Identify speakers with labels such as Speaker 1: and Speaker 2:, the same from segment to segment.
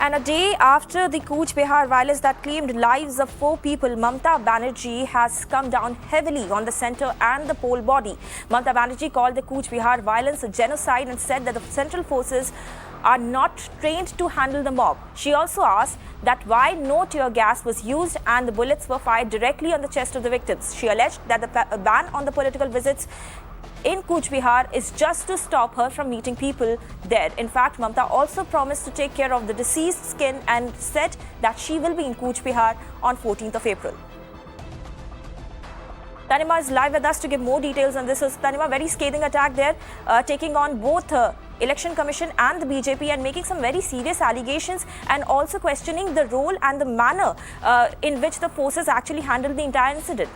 Speaker 1: And a day after the Cooch Behar violence that claimed lives of 4 people, Mamata Banerjee has come down heavily on the centre and the poll body. Mamata Banerjee called the Cooch Behar violence a genocide and said that the central forces are not trained to handle the mob. She also asked that why no tear gas was used and the bullets were fired directly on the chest of the victims. She alleged that the ban on the political visits in Cooch Behar is just to stop her from meeting people there. In fact, Mamata also promised to take care of the deceased skin and said that she will be in Cooch Behar on 14th of April. Tanima is live with us to give more details on this. So, Tanima, very scathing attack there, taking on both Election Commission and the BJP and making some very serious allegations and also questioning the role and the manner in which the forces actually handled the entire incident.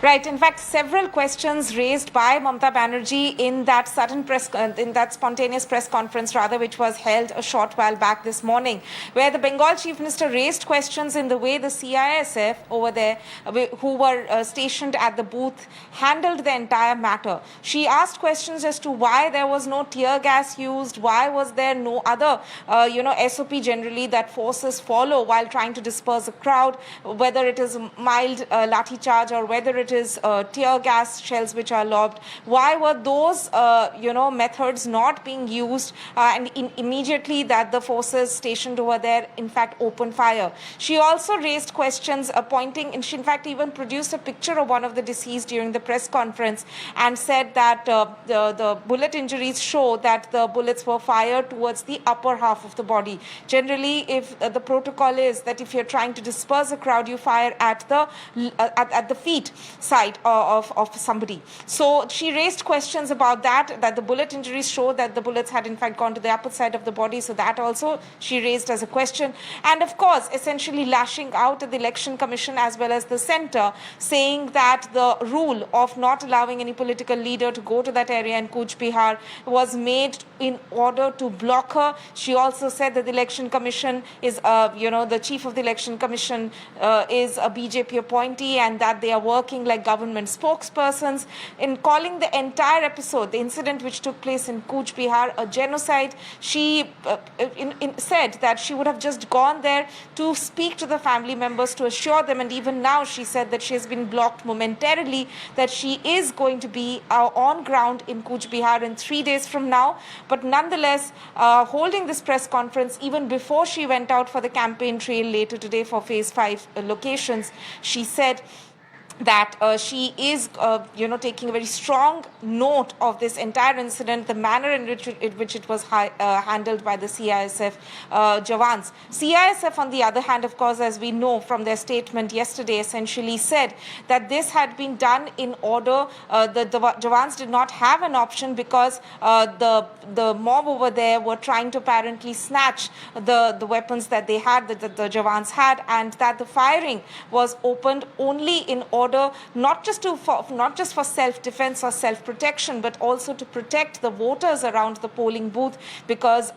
Speaker 2: Right. In fact, several questions raised by Mamata Banerjee in that spontaneous press conference, which was held a short while back this morning, where the Bengal Chief Minister raised questions in the way the CISF over there, who were stationed at the booth, handled the entire matter. She asked questions as to why there was no tear gas used, why was there no other, SOP generally that forces follow while trying to disperse a crowd, whether it is mild lathi charge or whether it is tear gas shells which are lobbed. Why were those, methods not being used and immediately that the forces stationed over there, in fact, opened fire? She also raised questions pointing, and she in fact even produced a picture of one of the deceased during the press conference and said that the bullet injuries show that the bullets were fired towards the upper half of the body. Generally, if the protocol is that if you're trying to disperse a crowd, you fire at the feet side of somebody. So she raised questions about that the bullet injuries show that the bullets had in fact gone to the upper side of the body. So that also she raised as a question. And of course, essentially lashing out at the Election Commission as well as the centre, saying that the rule of not allowing any political leader to go to that area in Cooch Behar was made in order to block her. She also said that the Election Commission is, the chief of the Election Commission is a BJP appointee and that they are working like government spokespersons. In calling the entire episode, the incident which took place in Cooch Behar, a genocide, she said that she would have just gone there to speak to the family members, to assure them, and even now she said that she has been blocked momentarily, that she is going to be on ground in Cooch Behar in 3 days from now. But nonetheless, holding this press conference even before she went out for the campaign trail later today for Phase 5 locations, she said that she is, taking a very strong note of this entire incident, the manner in which it was handled by the CISF Jawans. CISF, on the other hand, of course, as we know from their statement yesterday, essentially said that this had been done in order, the Jawans did not have an option because the mob over there were trying to apparently snatch the weapons that they had, that the Jawans had, and that the firing was opened only in order not just for self-defense or self-protection, but also to protect the voters around the polling booth, because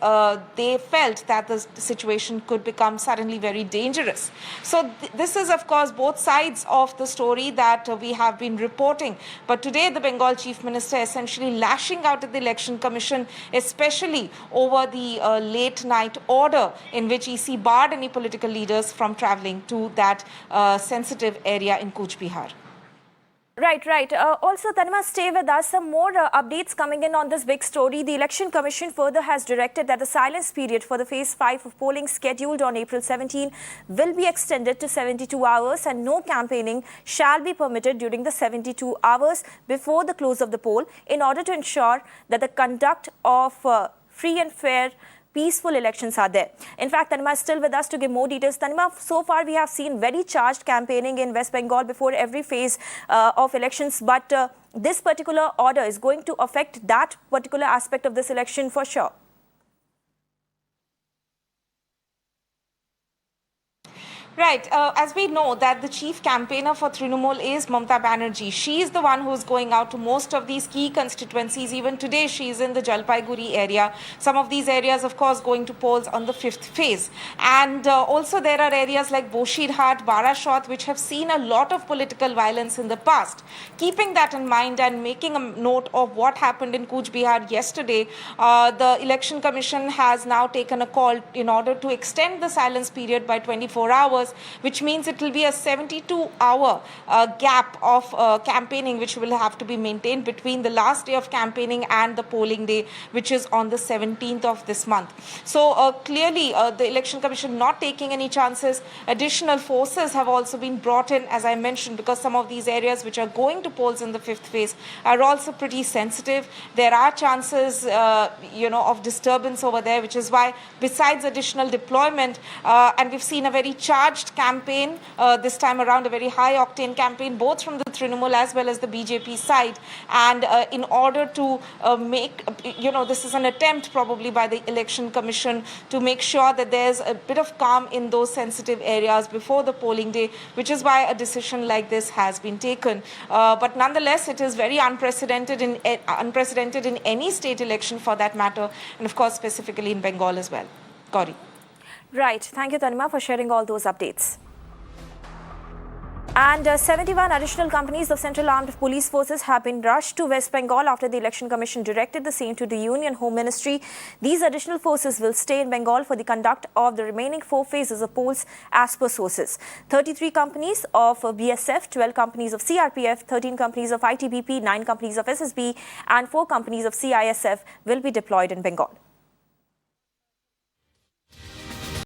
Speaker 2: they felt that the situation could become suddenly very dangerous. So this is, of course, both sides of the story that we have been reporting. But today, the Bengal Chief Minister essentially lashing out at the Election Commission, especially over the late night order in which EC barred any political leaders from travelling to that sensitive area in Cooch Behar.
Speaker 1: Right. Also, Tanima, stay with us. Some more updates coming in on this big story. The Election Commission further has directed that the silence period for the Phase 5 of polling scheduled on April 17 will be extended to 72 hours and no campaigning shall be permitted during the 72 hours before the close of the poll in order to ensure that the conduct of free and fair peaceful elections are there. In fact, Tanima is still with us to give more details. Tanima, so far we have seen very charged campaigning in West Bengal before every phase of elections, but this particular order is going to affect that particular aspect of this election for sure.
Speaker 2: Right. As we know that the chief campaigner for Trinamool is Mamata Banerjee. She is the one who is going out to most of these key constituencies. Even today, she is in the Jalpaiguri area. Some of these areas, of course, going to polls on the 5th phase. And also there are areas like Boshirhat, Barashot, which have seen a lot of political violence in the past. Keeping that in mind and making a note of what happened in Cooch Behar yesterday, the Election Commission has now taken a call in order to extend the silence period by 24 hours, which means it will be a 72-hour gap of campaigning which will have to be maintained between the last day of campaigning and the polling day, which is on the 17th of this month. So clearly the Election Commission not taking any chances. Additional forces have also been brought in, as I mentioned, because some of these areas which are going to polls in the 5th phase are also pretty sensitive. There are chances of disturbance over there, which is why besides additional deployment, and we've seen a very charged campaign this time around, a very high octane campaign both from the Trinamool as well as the BJP side, and in order to make this is an attempt probably by the Election Commission to make sure that there's a bit of calm in those sensitive areas before the polling day, which is why a decision like this has been taken. But nonetheless, it is very unprecedented in any state election for that matter, and of course specifically in Bengal as well. Gauri.
Speaker 1: Right. Thank you, Tanima, for sharing all those updates. And 71 additional companies of Central Armed Police Forces have been rushed to West Bengal after the Election Commission directed the same to the Union Home Ministry. These additional forces will stay in Bengal for the conduct of the remaining 4 phases of polls as per sources. 33 companies of BSF, 12 companies of CRPF, 13 companies of ITBP, 9 companies of SSB and 4 companies of CISF will be deployed in Bengal.